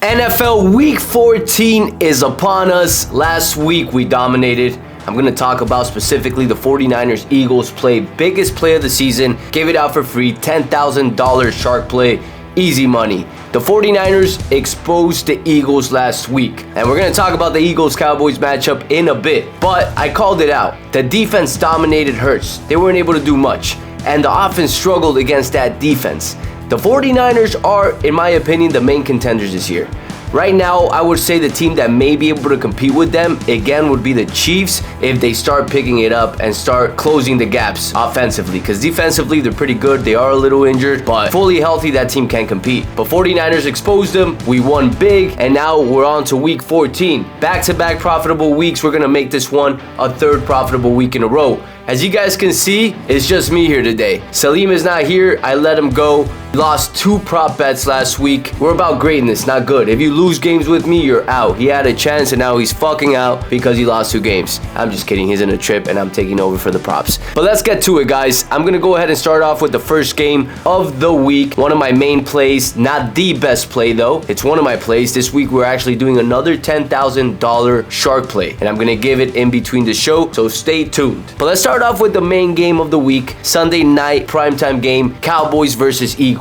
NFL Week 14 is upon us. Last week we dominated. I'm going to talk about specifically the 49ers Eagles play. Biggest play of the season. Gave it out for free. $10,000 shark play. Easy money. The 49ers exposed the Eagles last week. And we're going to talk about the Eagles-Cowboys matchup in a bit. But I called it out. The defense dominated Hurts. They weren't able to do much. And the offense struggled against that defense. The 49ers are, in my opinion, the main contenders this year. Right now, I would say the team that may be able to compete with them, again, would be the Chiefs if they start picking it up and start closing the gaps offensively. Because defensively, they're pretty good. They are a little injured, but fully healthy, that team can compete. But 49ers exposed them. We won big, and now we're on to Week 14. Back-to-back profitable weeks. We're going to make this one a third profitable week in a row. As you guys can see, it's just me here today. Salim is not here. I let him go. He lost 2 prop bets last week. We're about greatness, not good. If you lose games with me, you're out. He had a chance and now he's fucking out because he lost 2 games. I'm just kidding. He's in a trip and I'm taking over for the props. But let's get to it, guys. I'm going to go ahead and start off with the first game of the week. One of my main plays. Not the best play, though. It's one of my plays. This week, we're actually doing another $10,000 shark play. And I'm going to give it in between the show, so stay tuned. But let's start off with the main game of the week. Sunday night primetime game. Cowboys versus Eagles.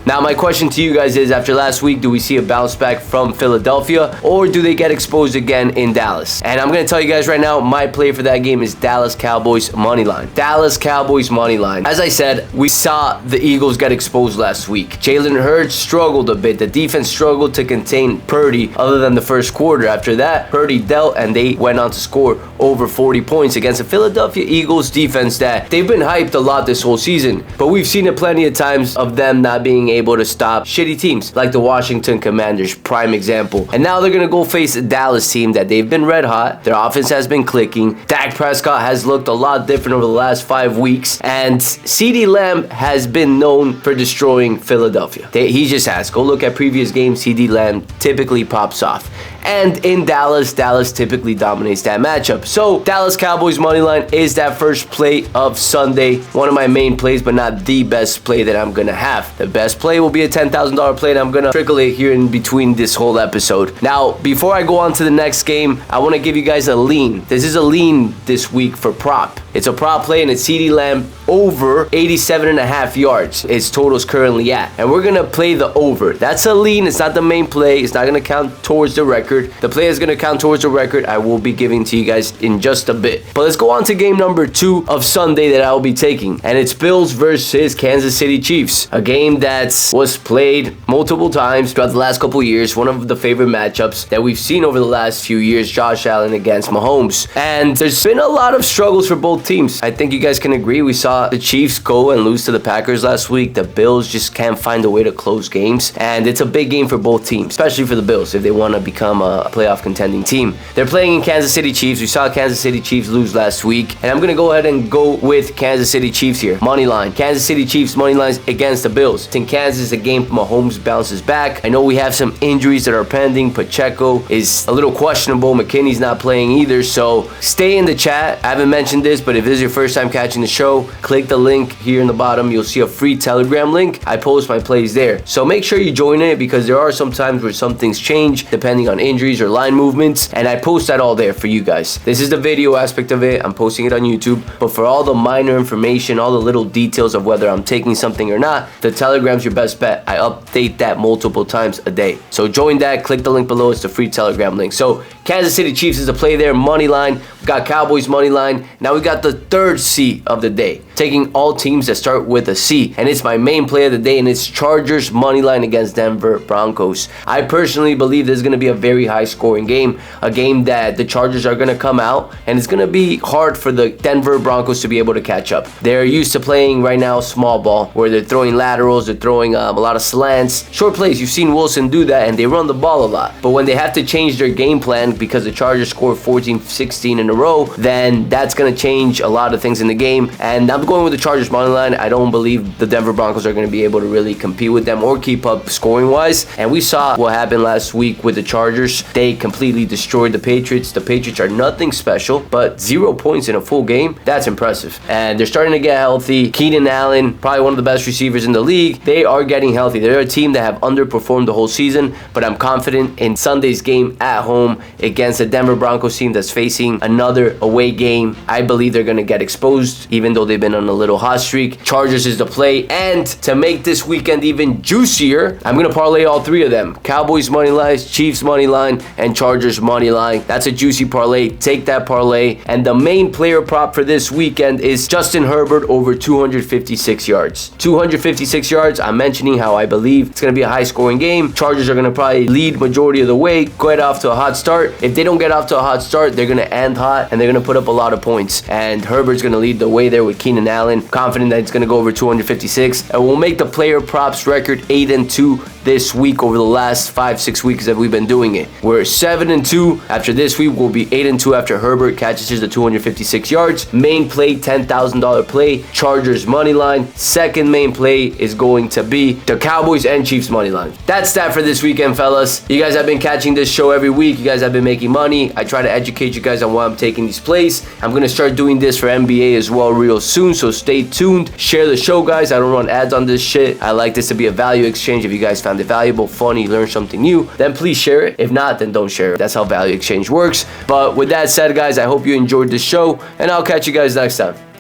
Now, my question to you guys is, after last week, do we see a bounce back from Philadelphia or do they get exposed again in Dallas? And I'm going to tell you guys right now, my play for that game is Dallas Cowboys money line. Dallas Cowboys money line. As I said, we saw the Eagles get exposed last week. Jalen Hurts struggled a bit. The defense struggled to contain Purdy other than the first quarter. After that, Purdy dealt and they went on to score over 40 points against the Philadelphia Eagles defense that they've been hyped a lot this whole season. But we've seen it plenty of times of them not being able to stop shitty teams like the Washington Commanders, prime example. And now they're going to go face a Dallas team that they've been red hot. Their offense has been clicking. Dak Prescott has looked a lot different over the last 5 weeks. And CeeDee Lamb has been known for destroying Philadelphia. He just has. Go look at previous games. CeeDee Lamb typically pops off. And in Dallas, Dallas typically dominates that matchup. So Dallas Cowboys money line is that first play of Sunday. One of my main plays, but not the best play that I'm going to have. The best play will be a $10,000 play, and I'm going to trickle it here in between this whole episode. Now, before I go on to the next game, I want to give you guys a lean. This is a lean this week for prop. It's a prop play, and it's CeeDee Lamb over 87.5 yards. Its total's currently at. And we're going to play the over. That's a lean. It's not the main play. It's not going to count towards the record. The play is going to count towards the record. I will be giving to you guys in just a bit. But let's go on to game number 2 of Sunday that I will be taking. And it's Bills versus Kansas City Chiefs. A game that was played multiple times throughout the last couple years. One of the favorite matchups that we've seen over the last few years. Josh Allen against Mahomes. And there's been a lot of struggles for both teams. I think you guys can agree. We saw the Chiefs go and lose to the Packers last week. The Bills just can't find a way to close games. And it's a big game for both teams. Especially for the Bills if they want to become a playoff contending team. They're playing in Kansas City Chiefs. We saw Kansas City Chiefs lose last week. And I'm going to go ahead and go with Kansas City Chiefs here. Money line. Kansas City Chiefs money lines against the Bills. In Kansas, a game Mahomes bounces back. I know we have some injuries that are pending. Pacheco is a little questionable. McKinney's not playing either. So stay in the chat. I haven't mentioned this, but if this is your first time catching the show, click the link here in the bottom. You'll see a free Telegram link. I post my plays there. So make sure you join it because there are some times where some things change depending on injuries or line movements, and I post that all there for you guys. This is the video aspect of it. I'm posting it on YouTube, but for all the minor information, all the little details of whether I'm taking something or not, the Telegram's your best bet. I update that multiple times a day. So join that, click the link below. It's the free Telegram link. So Kansas City Chiefs is the play there, money line. We got Cowboys money line. Now we got the third C of the day, taking all teams that start with a C, and it's my main play of the day, and it's Chargers money line against Denver Broncos. I personally believe this is going to be a very high scoring game, a game that the Chargers are going to come out, and it's going to be hard for the Denver Broncos to be able to catch up. They're used to playing right now small ball, where they're throwing laterals, they're throwing a lot of slants, short plays. You've seen Wilson do that, and they run the ball a lot. But when they have to change their game plan because the Chargers scored 14-16 in a row, then that's going to change a lot of things in the game. And I'm going with the Chargers money line. I don't believe the Denver Broncos are going to be able to really compete with them or keep up scoring wise. And we saw what happened last week with the Chargers. They completely destroyed the Patriots. The Patriots are nothing special, but 0 points in a full game, that's impressive. And they're starting to get healthy. Keenan Allen, probably one of the best receivers in the league. They are getting healthy. They're a team that have underperformed the whole season, but I'm confident in Sunday's game at home against the Denver Broncos team that's facing another away game. I believe they're going to get exposed, even though they've been on a little hot streak. Chargers is the play. And to make this weekend even juicier, I'm going to parlay all three of them. Cowboys money line, Chiefs money line, and Chargers money line. That's a juicy parlay. Take that parlay. And the main player prop for this weekend is Justin Herbert over 256 yards. 256 yards. I'm mentioning how I believe it's going to be a high scoring game. Chargers are going to probably lead majority of the way, get off to a hot start. If they don't get off to a hot start, they're going to end hot and they're going to put up a lot of points. And Herbert's going to lead the way there with Keenan Allen. Confident that it's going to go over 256. And we'll make the player props record 8-2 this week over the last 5-6 weeks that we've been doing it. We're 7-2 after this week. We'll be 8-2 after Herbert catches the 256 yards. Main play, $10,000 play, Chargers money line. Second main play is going to be the Cowboys and Chiefs money line. That's that for this weekend, fellas. You guys have been catching this show every week. You guys have been making money. I try to educate you guys on why I'm taking these plays. I'm going to start doing this for NBA as well real soon, so stay tuned. Share the show, guys. I don't run ads on this shit. I like this to be a value exchange. If you guys found it valuable, funny, learn something new, then please share it. If not, then don't share it. That's how value exchange works. But with that said, guys, I hope you enjoyed the show, and I'll catch you guys next time.